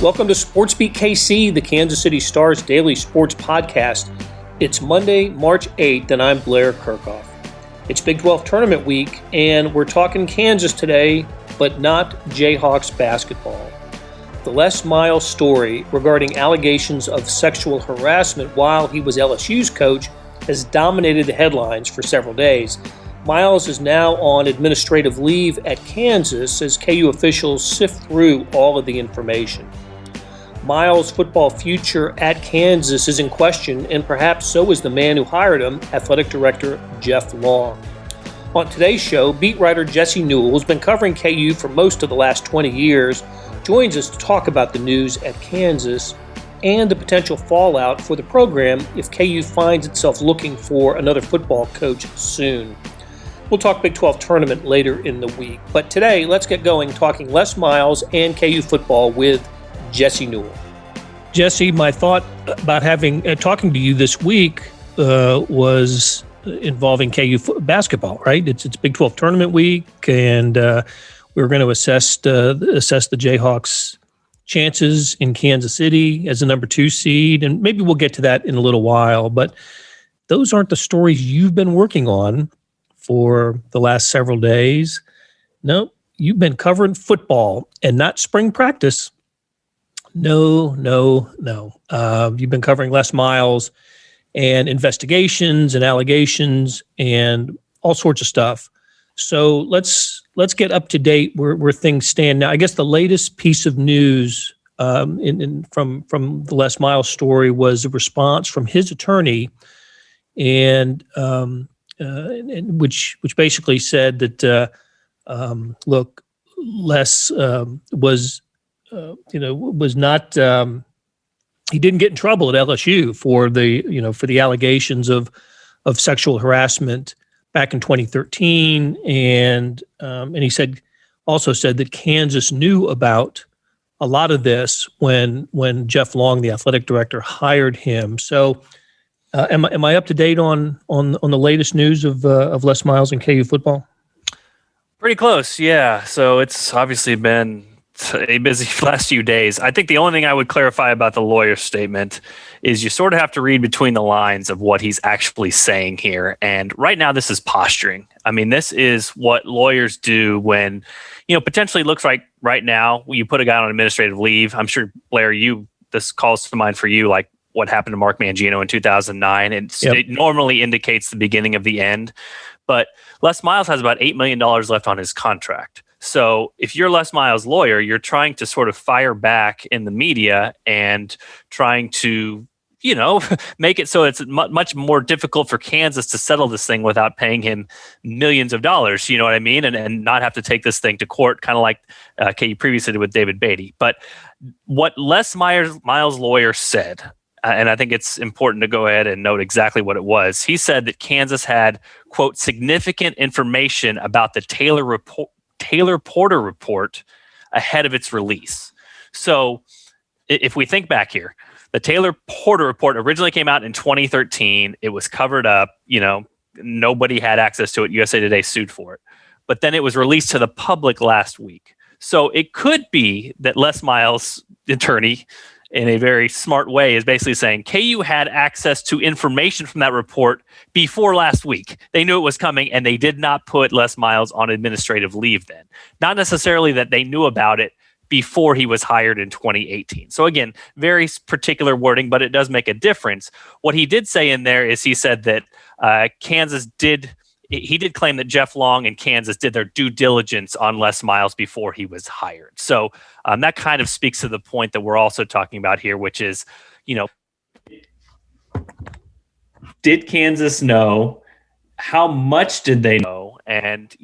Welcome to SportsBeat KC, the Kansas City Star's daily sports podcast. It's Monday, March 8th, and I'm Blair Kerkhoff. It's Big 12 tournament week, and we're talking Kansas today, but not Jayhawks basketball. The Les Miles story regarding allegations of sexual harassment while he was LSU's coach has dominated the headlines for several days. Miles is now on administrative leave at Kansas as KU officials sift through all of the information. Miles' football future at Kansas is in question, and perhaps so is the man who hired him, athletic director Jeff Long. On today's show, beat writer Jesse Newell, who's been covering KU for most of the last 20 years, joins us to talk about the news at Kansas and the potential fallout for the program if KU finds itself looking for another football coach soon. We'll talk Big 12 tournament later in the week, but today let's get going talking Les Miles and KU football with Jesse Newell. Jesse, my thought about talking to you this week was involving KU basketball, right? It's Big 12 tournament week, and we're going to assess the Jayhawks' chances in Kansas City as a number 2 seed, and maybe we'll get to that in a little while. But those aren't the stories you've been working on for the last several days. No, you've been covering football and not spring practice. No. You've been covering Les Miles and investigations and allegations and all sorts of stuff. So let's get up to date where things stand now. I guess the latest piece of news from the Les Miles story was a response from his attorney, and which basically said that look, Les was not. He didn't get in trouble at LSU for the allegations of sexual harassment back in 2013, and he also said that Kansas knew about a lot of this when Jeff Long, the athletic director, hired him. So, am I up to date on the latest news of Les Miles and KU football? Pretty close, yeah. So it's obviously been a busy last few days. I think the only thing I would clarify about the lawyer's statement is you sort of have to read between the lines of what he's actually saying here. And right now, this is posturing. I mean, this is what lawyers do when, potentially looks like right now you put a guy on administrative leave. I'm sure, Blair, this calls to mind for you, like what happened to Mark Mangino in 2009. It normally indicates the beginning of the end. But Les Miles has about $8 million left on his contract. So if you're Les Miles' lawyer, you're trying to sort of fire back in the media and trying to, make it so it's much more difficult for Kansas to settle this thing without paying him millions of dollars, you know what I mean? And not have to take this thing to court, kind of like KU previously did with David Beatty. But what Les Miles' lawyer said, and I think it's important to go ahead and note exactly what it was. He said that Kansas had, quote, significant information about the Taylor Porter report ahead of its release. So if we think back here, the Taylor Porter report originally came out in 2013. It was covered up. Nobody had access to it. USA Today sued for it. But then it was released to the public last week. So it could be that Les Miles' attorney, in a very smart way, is basically saying KU had access to information from that report before last week. They knew it was coming, and they did not put Les Miles on administrative leave then. Not necessarily that they knew about it before he was hired in 2018. So again, very particular wording, but it does make a difference. What he did say in there is he said that he did claim that Jeff Long and Kansas did their due diligence on Les Miles before he was hired. So that kind of speaks to the point that we're also talking about here, which is, did Kansas know? How much did they know? And,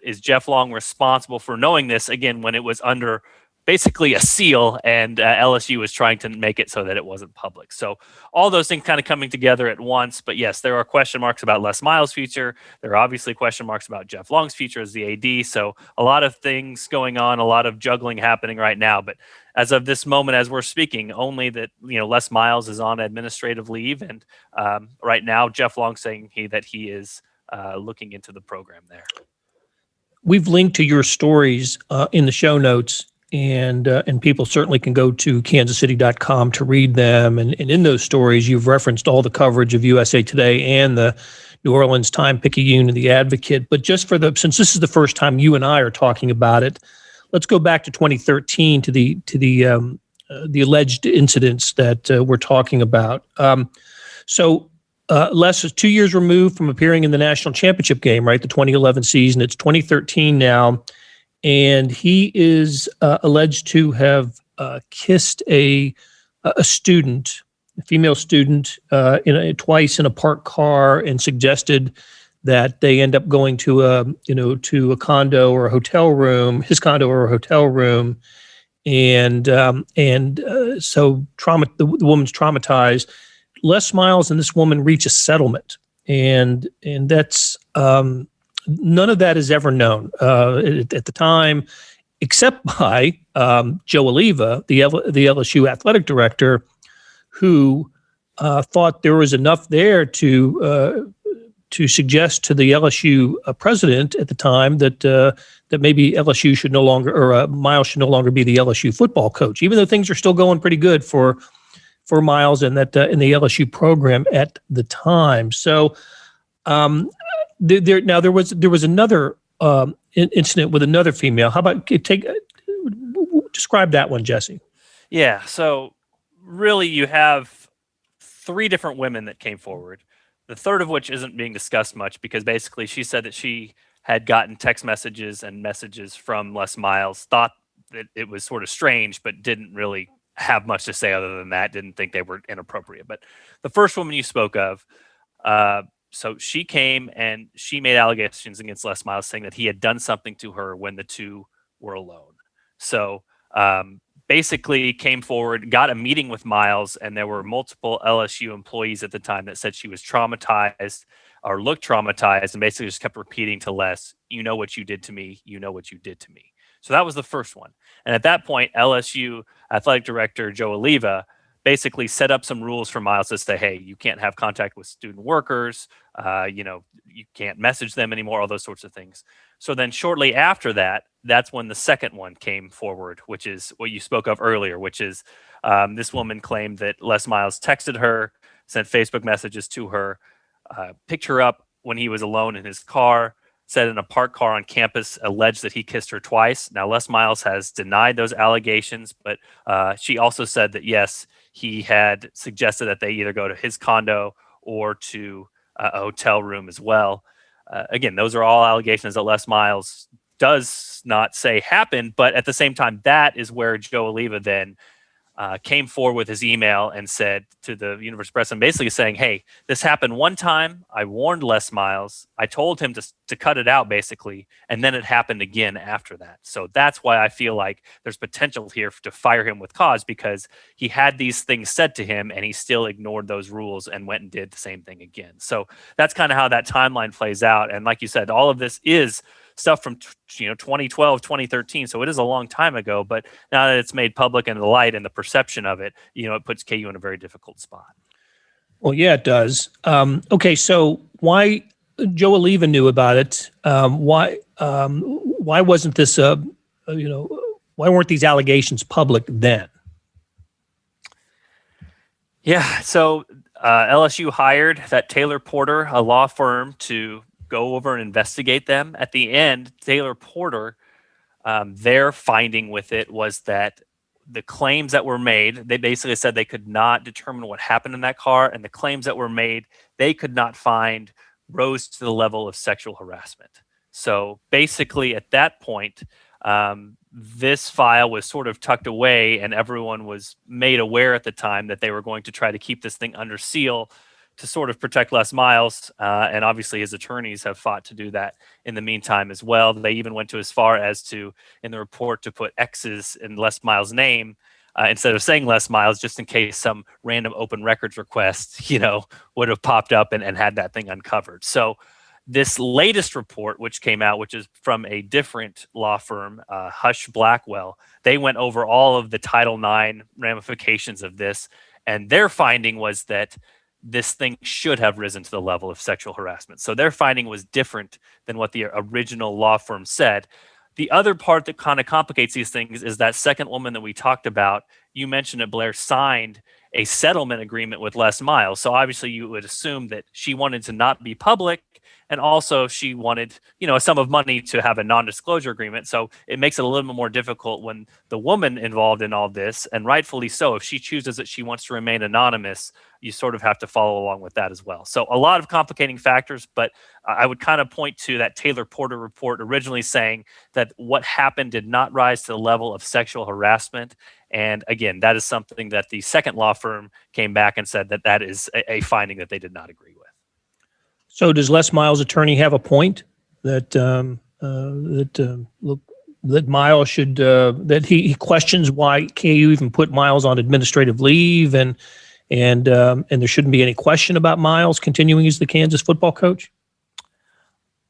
is Jeff Long responsible for knowing this, again, when it was under basically a seal, and LSU was trying to make it so that it wasn't public. So all those things kind of coming together at once. But yes, there are question marks about Les Miles' future. There are obviously question marks about Jeff Long's future as the AD. So a lot of things going on, a lot of juggling happening right now. But as of this moment, as we're speaking, only that Les Miles is on administrative leave, and right now Jeff Long saying that he is looking into the program there. We've linked to your stories in the show notes. and people certainly can go to kansascity.com to read them. And in those stories, you've referenced all the coverage of USA Today and the New Orleans Time-Picayune and the Advocate. But just since this is the first time you and I are talking about it, let's go back to 2013 to the alleged incidents that we're talking about. Les is 2 years removed from appearing in the national championship game, right? The 2011 season. It's 2013 now, and he is alleged to have kissed a student, a female student, twice in a parked car, and suggested that they end up going to a condo or a hotel room, his condo or a hotel room, and so the woman's traumatized. Les Miles and this woman reach a settlement, and that's none of that is ever known at the time, except by Joe Oliva, the LSU athletic director, who thought there was enough there to suggest to the LSU president at the time that maybe LSU should no longer, or Miles should no longer be the LSU football coach, even though things are still going pretty good for Miles and that in the LSU program at the time. So there was another incident with another female. How about describe that one, Jesse? Yeah. So really, you have three different women that came forward. The third of which isn't being discussed much because basically she said that she had gotten text messages and messages from Les Miles, thought that it was sort of strange, but didn't really have much to say other than that, didn't think they were inappropriate. But the first woman you spoke of, so she came and she made allegations against Les Miles saying that he had done something to her when the two were alone. So basically came forward, got a meeting with Miles, and there were multiple LSU employees at the time that said she was traumatized or looked traumatized, and basically just kept repeating to Les, "You know what you did to me. You know what you did to me." So that was the first one. And at that point, LSU athletic director Joe Oliva basically set up some rules for Miles to say, hey, you can't have contact with student workers. You can't message them anymore, all those sorts of things. So then shortly after that, that's when the second one came forward, which is what you spoke of earlier, which is this woman claimed that Les Miles texted her, sent Facebook messages to her, picked her up when he was alone in his car, said in a parked car on campus, alleged that he kissed her twice. Now, Les Miles has denied those allegations, but she also said that, yes, he had suggested that they either go to his condo or to a hotel room as well. Again, those are all allegations that Les Miles does not say happened, but at the same time, that is where Joe Oliva then came forward with his email and said to the Universe Press, and basically saying, hey, this happened one time. I warned Les Miles. I told him to cut it out, basically, and then it happened again after that. So that's why I feel like there's potential here to fire him with cause, because he had these things said to him and he still ignored those rules and went and did the same thing again. So that's kind of how that timeline plays out. And like you said, all of this is stuff from 2012, 2013. So it is a long time ago, but now that it's made public and the light and the perception of it, it puts KU in a very difficult spot. Well, yeah, it does. Okay, so why Joe Oliva knew about it? Why wasn't this? Why weren't these allegations public then? Yeah, so LSU hired that Taylor Porter, a law firm, to go over and investigate them. At the end, Taylor Porter, their finding with it was that the claims that were made, they basically said they could not determine what happened in that car, and the claims that were made, they could not find rose to the level of sexual harassment. So basically at that point, this file was sort of tucked away, and everyone was made aware at the time that they were going to try to keep this thing under seal to sort of protect Les Miles, and obviously his attorneys have fought to do that in the meantime as well. They even went to as far as to, in the report, to put X's in Les Miles' name instead of saying Les Miles, just in case some random open records request, would have popped up and had that thing uncovered. So this latest report, which came out, which is from a different law firm, Hush Blackwell, they went over all of the Title IX ramifications of this, and their finding was that this thing should have risen to the level of sexual harassment. So their finding was different than what the original law firm said. The other part that kind of complicates these things is that second woman that we talked about. You mentioned that Blair signed a settlement agreement with Les Miles. So obviously you would assume that she wanted to not be public, and also she wanted, a sum of money to have a non-disclosure agreement. So it makes it a little bit more difficult when the woman involved in all this, and rightfully so, if she chooses that she wants to remain anonymous, you sort of have to follow along with that as well. So a lot of complicating factors, but I would kind of point to that Taylor Porter report originally saying that what happened did not rise to the level of sexual harassment. And again, that is something that the second law firm came back and said that that is a finding that they did not agree with. So does Les Miles' attorney have a point that that Miles should that he questions why KU even put Miles on administrative leave, and there shouldn't be any question about Miles continuing as the Kansas football coach?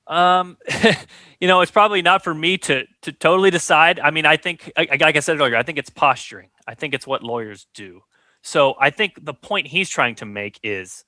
It's probably not for me to totally decide. I mean, I think, like I said earlier, I think it's posturing. I think it's what lawyers do. So I think the point he's trying to make is,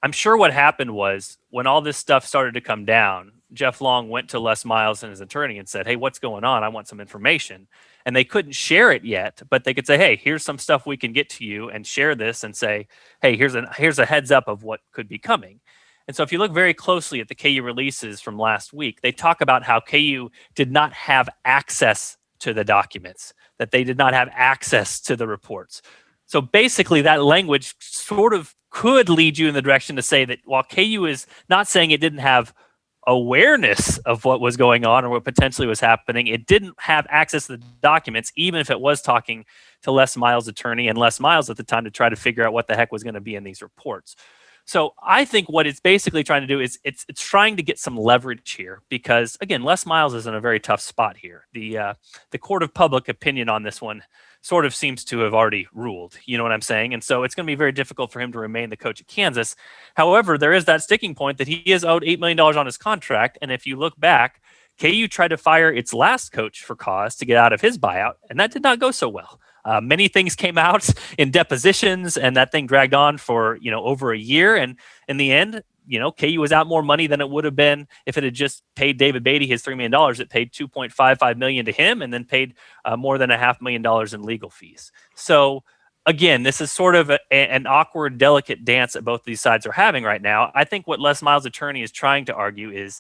I'm sure what happened was when all this stuff started to come down, Jeff Long went to Les Miles and his attorney and said, hey, what's going on? I want some information. And they couldn't share it yet, but they could say, hey, here's some stuff we can get to you, and share this and say, hey, here's a heads up of what could be coming. And so if you look very closely at the KU releases from last week, they talk about how KU did not have access to the documents, that they did not have access to the reports. So basically that language sort of could lead you in the direction to say that while KU is not saying it didn't have awareness of what was going on or what potentially was happening, it didn't have access to the documents, even if it was talking to Les Miles' attorney and Les Miles at the time to try to figure out what the heck was going to be in these reports. So I think what it's basically trying to do is it's trying to get some leverage here, because again, Les Miles is in a very tough spot here. The court of public opinion on this one sort of seems to have already ruled, you know what I'm saying? And so it's going to be very difficult for him to remain the coach at Kansas. However, there is that sticking point that he is owed $8 million on his contract. And if you look back, KU tried to fire its last coach for cause to get out of his buyout, and that did not go so well. Many things came out in depositions, and that thing dragged on for, over a year. And in the end, KU was out more money than it would have been if it had just paid David Beatty his $3 million. It paid $2.55 million to him, and then paid more than $500,000 in legal fees. So again, this is sort of an awkward, delicate dance that both these sides are having right now. I think what Les Miles' attorney is trying to argue is,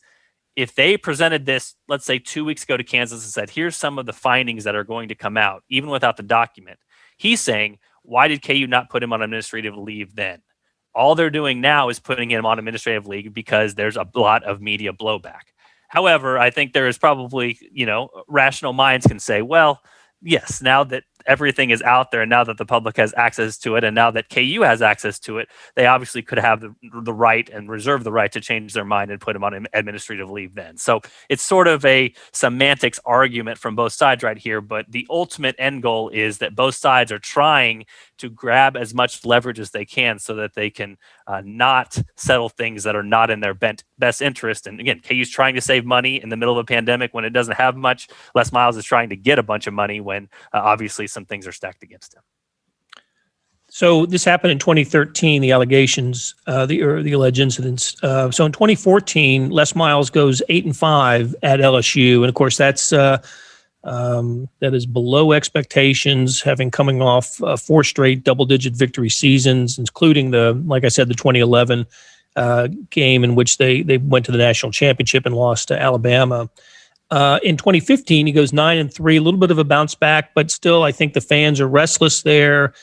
if they presented this, let's say 2 weeks ago to Kansas and said, here's some of the findings that are going to come out, even without the document, he's saying, why did KU not put him on administrative leave then? All they're doing now is putting him on administrative leave because there's a lot of media blowback. However, I think there is probably, rational minds can say, well, yes, now that everything is out there, and now that the public has access to it, and now that KU has access to it, they obviously could have the right and reserve the right to change their mind and put him on administrative leave then. So it's sort of a semantics argument from both sides right here, but the ultimate end goal is that both sides are trying to grab as much leverage as they can so that they can not settle things that are not in their best interest. And again, KU's trying to save money in the middle of a pandemic when it doesn't have much. Les Miles is trying to get a bunch of money when obviously some things are stacked against him. So this happened in 2013, the allegations, the alleged incidents. So in 2014, Les Miles goes 8-5 at LSU. And of course, that is below expectations, having coming off 4 straight double-digit victory seasons, including like I said, the 2011 game in which they went to the national championship and lost to Alabama. In 2015, he goes 9-3, a little bit of a bounce back, but still, I think the fans are restless there.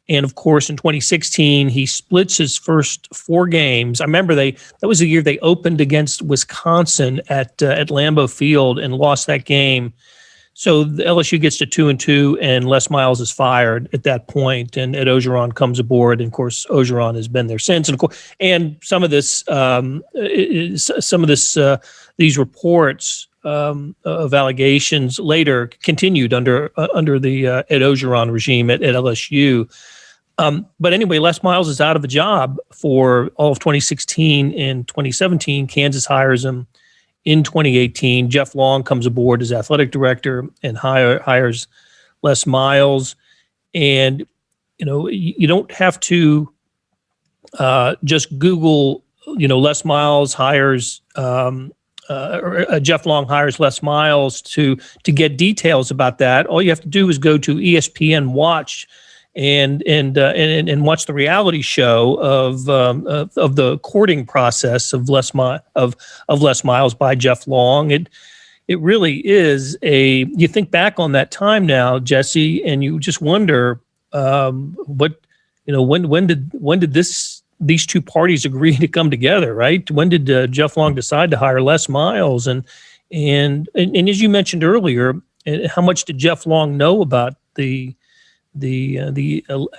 And of course, in 2016, he splits his first 4 games. I remember that was the year they opened against Wisconsin at Lambeau Field and lost that game. So the LSU gets to 2-2, and Les Miles is fired at that point, and Ed Ogeron comes aboard. And of course, Ogeron has been there since. And some of these reports of allegations later continued under the Ed Ogeron regime at LSU. But anyway, Les Miles is out of a job for all of 2016 and 2017. Kansas hires him in 2018. Jeff Long comes aboard as athletic director and hires Les Miles. And, you don't have to just Google, Les Miles hires Jeff Long hires Les Miles to get details about that, all you have to do is go to ESPN Watch and watch the reality show of the courting process of Les Miles by Jeff Long. It really is you think back on that time now, Jesse, and you just wonder when did these two parties agree to come together, right? When did Jeff Long decide to hire Les Miles? And as you mentioned earlier, how much did Jeff Long know about the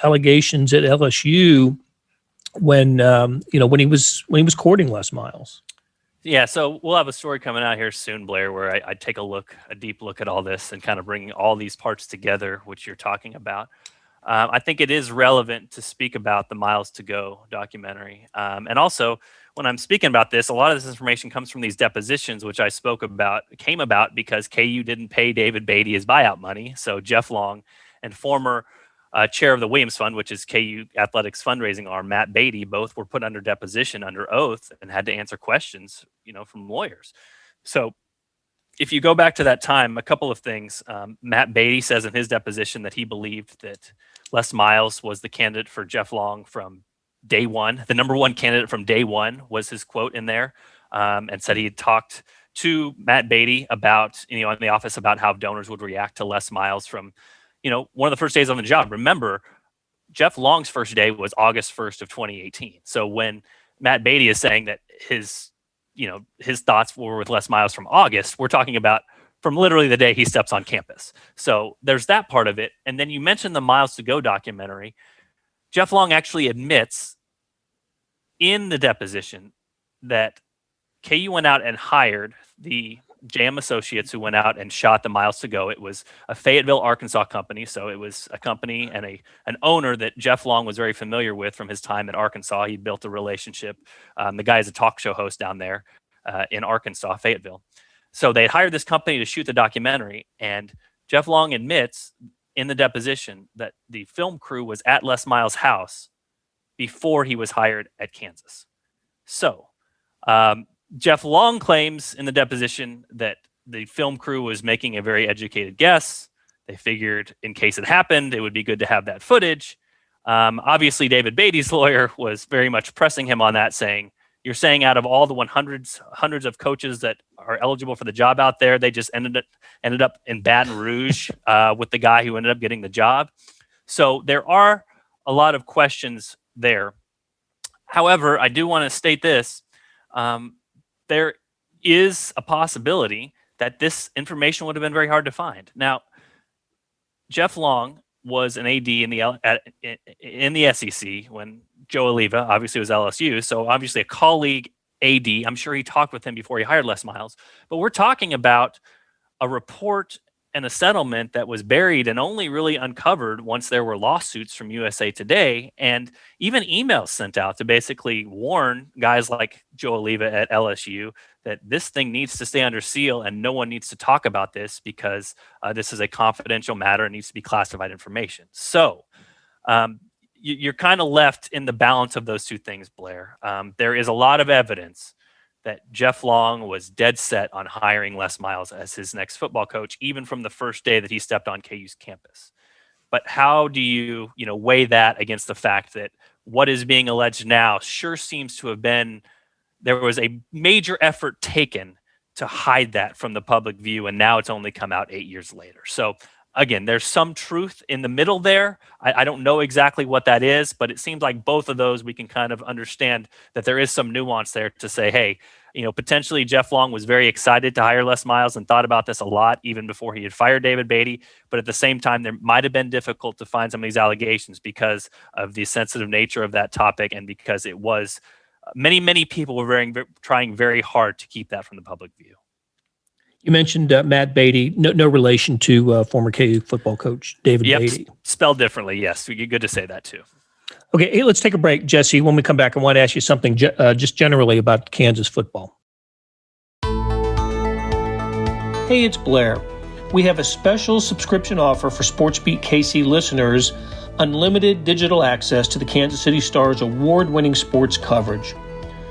allegations at LSU when he was courting Les Miles? Yeah, so we'll have a story coming out here soon, Blair, where I take a deep look at all this and kind of bringing all these parts together, which you're talking about. I think it is relevant to speak about the Miles to Go documentary. And also, when I'm speaking about this, a lot of this information comes from these depositions, which I came about because KU didn't pay David Beatty his buyout money. So Jeff Long and former chair of the Williams Fund, which is KU Athletics fundraising arm, Matt Beatty, both were put under deposition under oath and had to answer questions, from lawyers. So if you go back to that time, a couple of things. Matt Beatty says in his deposition that he believed that Les Miles was the candidate for Jeff Long from day one. The number one candidate from day one was his quote in there, and said he had talked to Matt Beatty about, in the office about how donors would react to Les Miles from, one of the first days on the job. Remember, Jeff Long's first day was August 1st of 2018. So when Matt Beatty is saying that his thoughts were with Les Miles from August, we're talking about from literally the day he steps on campus. So there's that part of it. And then you mentioned the Miles to Go documentary. Jeff Long actually admits in the deposition that KU went out and hired the JM Associates who went out and shot the Miles to Go. It was a Fayetteville, Arkansas company. So it was a company and an owner that Jeff Long was very familiar with from his time in Arkansas. He built a relationship. The guy is a talk show host down there in Arkansas, Fayetteville. So they hired this company to shoot the documentary. And Jeff Long admits in the deposition that the film crew was at Les Miles' house before he was hired at Kansas. So, Jeff Long claims in the deposition that the film crew was making a very educated guess. They figured in case it happened, it would be good to have that footage. Obviously, David Beatty's lawyer was very much pressing him on that, saying, you're saying out of all the hundreds of coaches that are eligible for the job out there, they just ended up in Baton Rouge with the guy who ended up getting the job. So there are a lot of questions there. However, I do want to state this. There is a possibility that this information would have been very hard to find. Now, Jeff Long was an AD in the SEC when Joe Oliva obviously was LSU, so obviously a colleague AD. I'm sure he talked with him before he hired Les Miles. But we're talking about a report and a settlement that was buried and only really uncovered once there were lawsuits from USA Today and even emails sent out to basically warn guys like Joe Oliva at LSU that this thing needs to stay under seal and no one needs to talk about this because this is a confidential matter and needs to be classified information. So you're kind of left in the balance of those two things, Blair. There is a lot of evidence that Jeff Long was dead set on hiring Les Miles as his next football coach, even from the first day that he stepped on KU's campus. But how do you weigh that against the fact that what is being alleged now sure seems to have been, there was a major effort taken to hide that from the public view, and now it's only come out 8 years later. So again, there's some truth in the middle there. I don't know exactly what that is, but it seems like both of those we can kind of understand that there is some nuance there to say, hey, potentially Jeff Long was very excited to hire Les Miles and thought about this a lot even before he had fired David Beatty. But at the same time, there might have been difficult to find some of these allegations because of the sensitive nature of that topic and because it was many people were trying very hard to keep that from the public view. You mentioned Matt Beatty, no relation to former KU football coach David Beatty. Spelled differently, yes. Good to say that too. Okay, hey, let's take a break, Jesse. When we come back, I want to ask you something just generally about Kansas football. Hey, it's Blair. We have a special subscription offer for SportsBeat KC listeners, unlimited digital access to the Kansas City Star's award-winning sports coverage.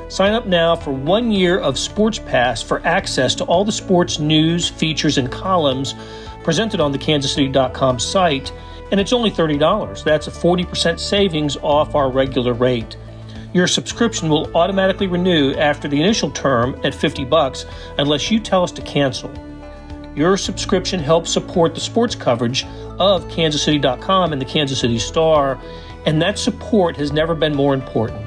Sign up now for 1 year of Sports Pass for access to all the sports news, features, and columns presented on the kansascity.com site, and it's only $30. That's a 40% savings off our regular rate. Your subscription will automatically renew after the initial term at $50 unless you tell us to cancel. Your subscription helps support the sports coverage of kansascity.com and the Kansas City Star, and that support has never been more important.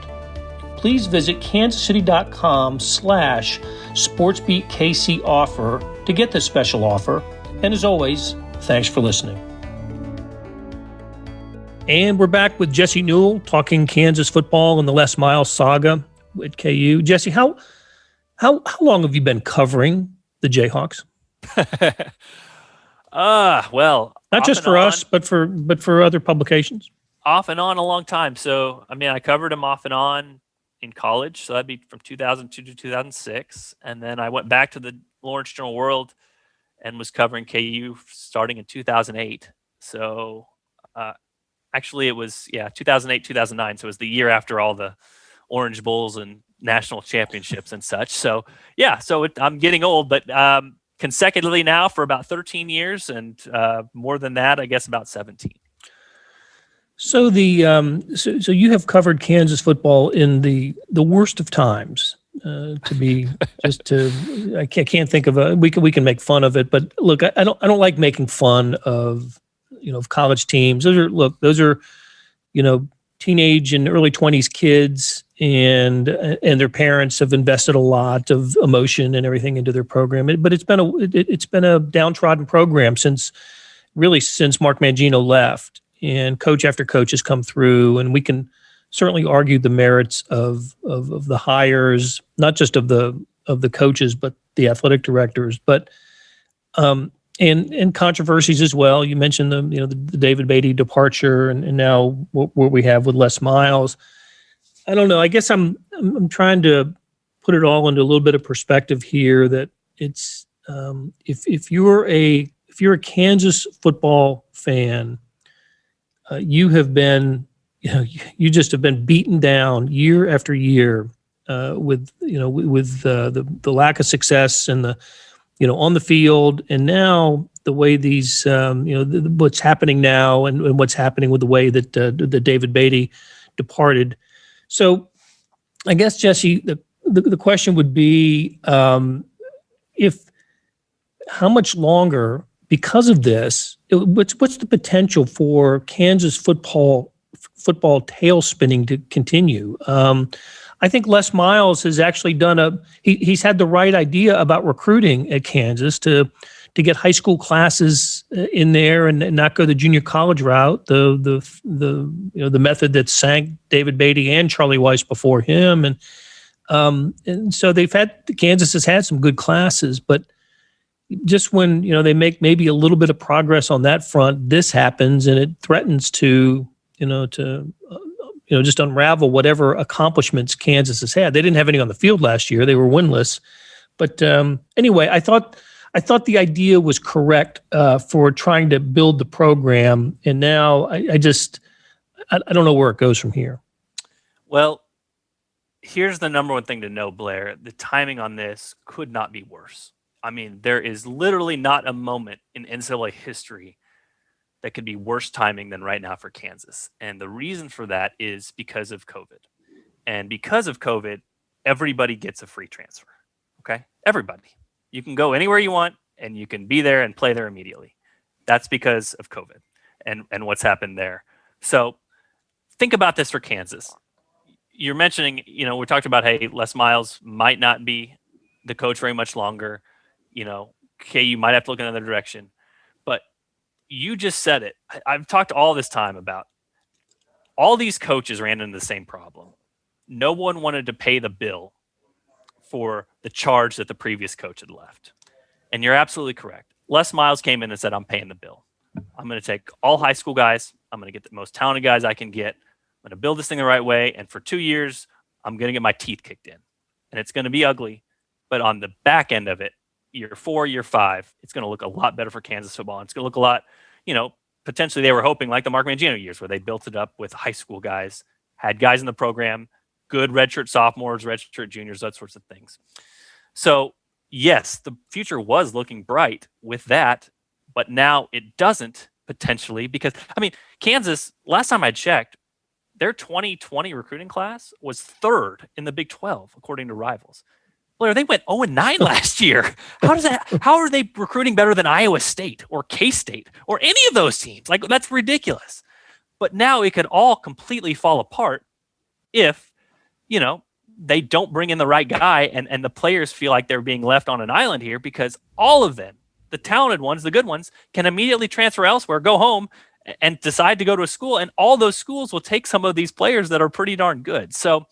Please visit kansascity.com/SportsBeat KC offer to get this special offer. And as always, thanks for listening. And we're back with Jesse Newell talking Kansas football and the Les Miles saga at KU. Jesse, how long have you been covering the Jayhawks? Well, not just for us, but for other publications. Off and on a long time. So, I mean, I covered them off and on in college, so that'd be from 2002 to 2006, and then I went back to the Lawrence Journal World and was covering KU starting in 2008. So actually it was 2008, 2009, so it was the year after all the Orange Bowls and national championships and such. So I'm getting old, but consecutively now for about 13 years, and more than that, I guess about 17. So so you have covered Kansas football in the worst of times. I can't think of we can make fun of it, but look, I don't like making fun of of college teams. Those are teenage and early 20s kids, and their parents have invested a lot of emotion and everything into their program. But it's been a downtrodden program since Mark Mangino left. And coach after coach has come through, and we can certainly argue the merits of the hires, not just of the coaches, but the athletic directors, but and controversies as well. You mentioned the David Beatty departure, and now what we have with Les Miles. I don't know. I guess I'm trying to put it all into a little bit of perspective here. That it's if you're a Kansas football fan. You have been, you just have been beaten down year after year with the lack of success and the, on the field, and now the way these, what's happening now and what's happening with the way that David Beatty departed. So, I guess Jesse, the question would be, how much longer? Because of this, what's the potential for Kansas football tail spinning to continue? I think Les Miles has actually he's had the right idea about recruiting at Kansas to get high school classes in there and not go the junior college route, the method that sank David Beatty and Charlie Weiss before him, and so Kansas has had some good classes, but just when they make maybe a little bit of progress on that front, this happens, and it threatens to just unravel whatever accomplishments Kansas has had. They didn't have any on the field last year; they were winless. But anyway, I thought the idea was correct for trying to build the program, and now I don't know where it goes from here. Well, here's the number one thing to know, Blair: the timing on this could not be worse. I mean, there is literally not a moment in NCAA history that could be worse timing than right now for Kansas. And the reason for that is because of COVID. And because of COVID, everybody gets a free transfer. Okay? Everybody. You can go anywhere you want, and you can be there and play there immediately. That's because of COVID and what's happened there. So think about this for Kansas. You're mentioning, we talked about, hey, Les Miles might not be the coach very much longer. KU might have to look in another direction. But you just said it. I've talked all this time about all these coaches ran into the same problem. No one wanted to pay the bill for the charge that the previous coach had left. And you're absolutely correct. Les Miles came in and said, I'm paying the bill. I'm going to take all high school guys. I'm going to get the most talented guys I can get. I'm going to build this thing the right way. And for 2 years, I'm going to get my teeth kicked in. And it's going to be ugly. But on the back end of it, year 4, year 5, it's going to look a lot better for Kansas football. It's going to look a lot, potentially they were hoping like the Mark Mangino years where they built it up with high school guys, had guys in the program, good redshirt sophomores, redshirt juniors, that sorts of things. So yes, the future was looking bright with that, but now it doesn't potentially because, Kansas, last time I checked, their 2020 recruiting class was third in the Big 12, according to Rivals. Blair, they went 0-9 last year. How are they recruiting better than Iowa State or K-State or any of those teams? Like, that's ridiculous. But now it could all completely fall apart if, they don't bring in the right guy and the players feel like they're being left on an island here because all of them, the talented ones, the good ones, can immediately transfer elsewhere, go home, and decide to go to a school. And all those schools will take some of these players that are pretty darn good. So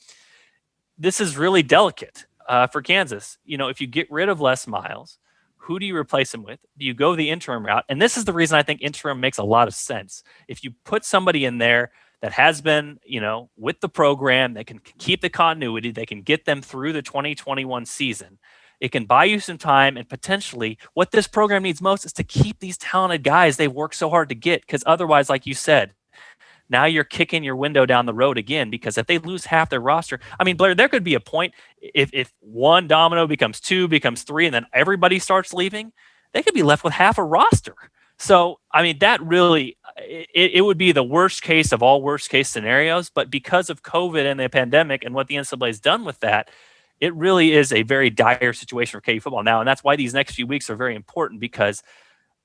this is really delicate for Kansas. If you get rid of Les Miles, who do you replace him with? Do you go the interim route? And this is the reason I think interim makes a lot of sense. If you put somebody in there that has been, with the program, that can keep the continuity, they can get them through the 2021 season. It can buy you some time, and potentially what this program needs most is to keep these talented guys they've worked so hard to get, because otherwise, like you said, now you're kicking your window down the road again, because if they lose half their roster, Blair, there could be a point if one domino becomes two, becomes three, and then everybody starts leaving, they could be left with half a roster. So, that really, it would be the worst case of all worst case scenarios, but because of COVID and the pandemic and what the NCAA has done with that, it really is a very dire situation for KU football now. And that's why these next few weeks are very important, because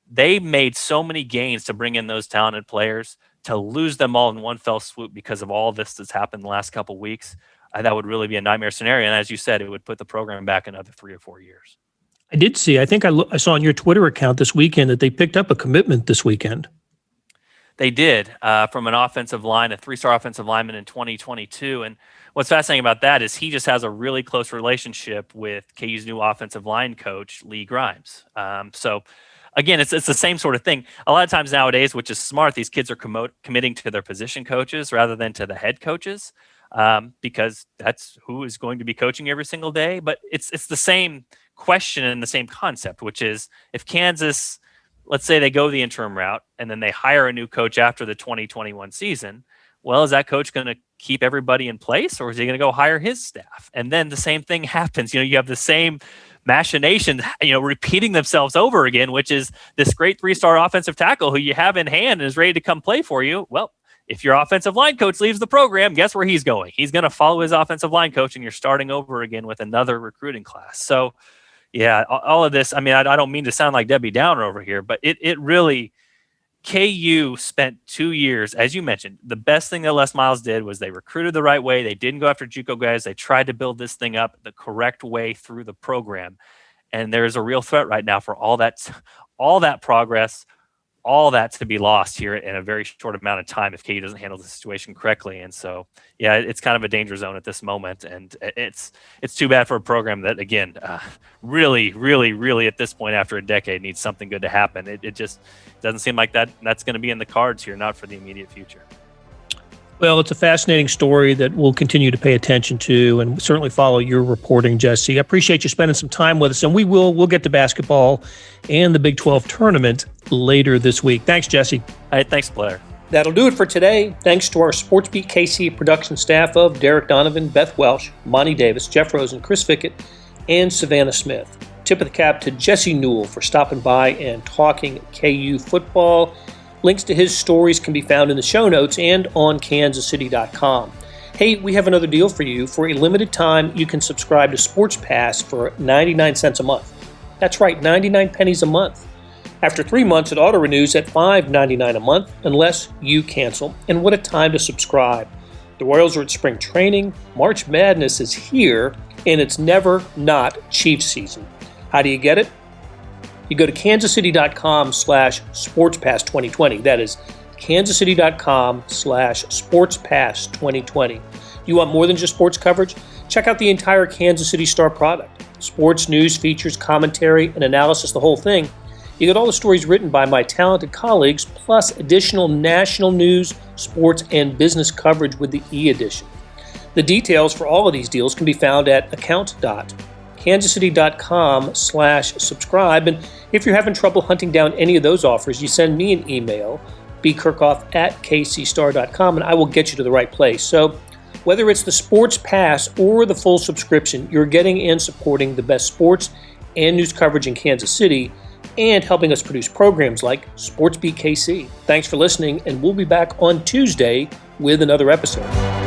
they made so many gains to bring in those talented players. To lose them all in one fell swoop because of all this that's happened in the last couple of weeks, that would really be a nightmare scenario. And as you said, it would put the program back another 3 or 4 years. I did see, I think I saw on your Twitter account this weekend that they picked up a commitment this weekend. They did, from an offensive line, a 3-star offensive lineman in 2022. And what's fascinating about that is he just has a really close relationship with KU's new offensive line coach, Lee Grimes. So again, it's the same sort of thing. A lot of times nowadays, which is smart, these kids are committing to their position coaches rather than to the head coaches, because that's who is going to be coaching every single day. But it's the same question and the same concept, which is if Kansas, let's say they go the interim route and then they hire a new coach after the 2021 season, well, is that coach going to keep everybody in place, or is he going to go hire his staff? And then the same thing happens. You have the same machinations, repeating themselves over again, which is this great 3-star offensive tackle who you have in hand and is ready to come play for you. Well, if your offensive line coach leaves the program, guess where he's going? He's going to follow his offensive line coach, and you're starting over again with another recruiting class. So, yeah, all of this, I don't mean to sound like Debbie Downer over here, but it really, KU spent 2 years, as you mentioned. The best thing that Les Miles did was they recruited the right way. They didn't go after JUCO guys. They tried to build this thing up the correct way through the program. And there's a real threat right now for all that progress, all that to be lost here in a very short amount of time if KU doesn't handle the situation correctly. And so, yeah, it's kind of a danger zone at this moment. And it's too bad for a program that, again, really, really, really at this point after a decade needs something good to happen. It just doesn't seem like that's going to be in the cards here, not for the immediate future. Well, it's a fascinating story that we'll continue to pay attention to and certainly follow your reporting, Jesse. I appreciate you spending some time with us, and we'll get to basketball and the Big 12 tournament later this week. Thanks, Jesse. All right, thanks, Blair. That'll do it for today. Thanks to our SportsBeat KC production staff of Derek Donovan, Beth Welsh, Monty Davis, Jeff Rosen, Chris Fickett, and Savannah Smith. Tip of the cap to Jesse Newell for stopping by and talking KU football. Links to his stories can be found in the show notes and on kansascity.com. Hey, we have another deal for you. For a limited time, you can subscribe to Sports Pass for 99 cents a month. That's right, 99 pennies a month. After 3 months, it auto-renews at $5.99 a month unless you cancel. And what a time to subscribe. The Royals are at spring training, March Madness is here, and it's never not Chiefs season. How do you get it? You go to kansascity.com/sportspass2020. That is kansascity.com/sportspass2020. You want more than just sports coverage? Check out the entire Kansas City Star product. Sports news, features, commentary, and analysis, the whole thing. You get all the stories written by my talented colleagues, plus additional national news, sports, and business coverage with the e-edition. The details for all of these deals can be found at account.kansascity.com/subscribe. And if you're having trouble hunting down any of those offers, you send me an email, bkerkhoff@kcstar.com, and I will get you to the right place. So Whether it's the Sports Pass or the full subscription, you're getting and supporting the best sports and news coverage in Kansas City and helping us produce programs like SportsBeat KC. Thanks for listening, and we'll be back on Tuesday with another episode.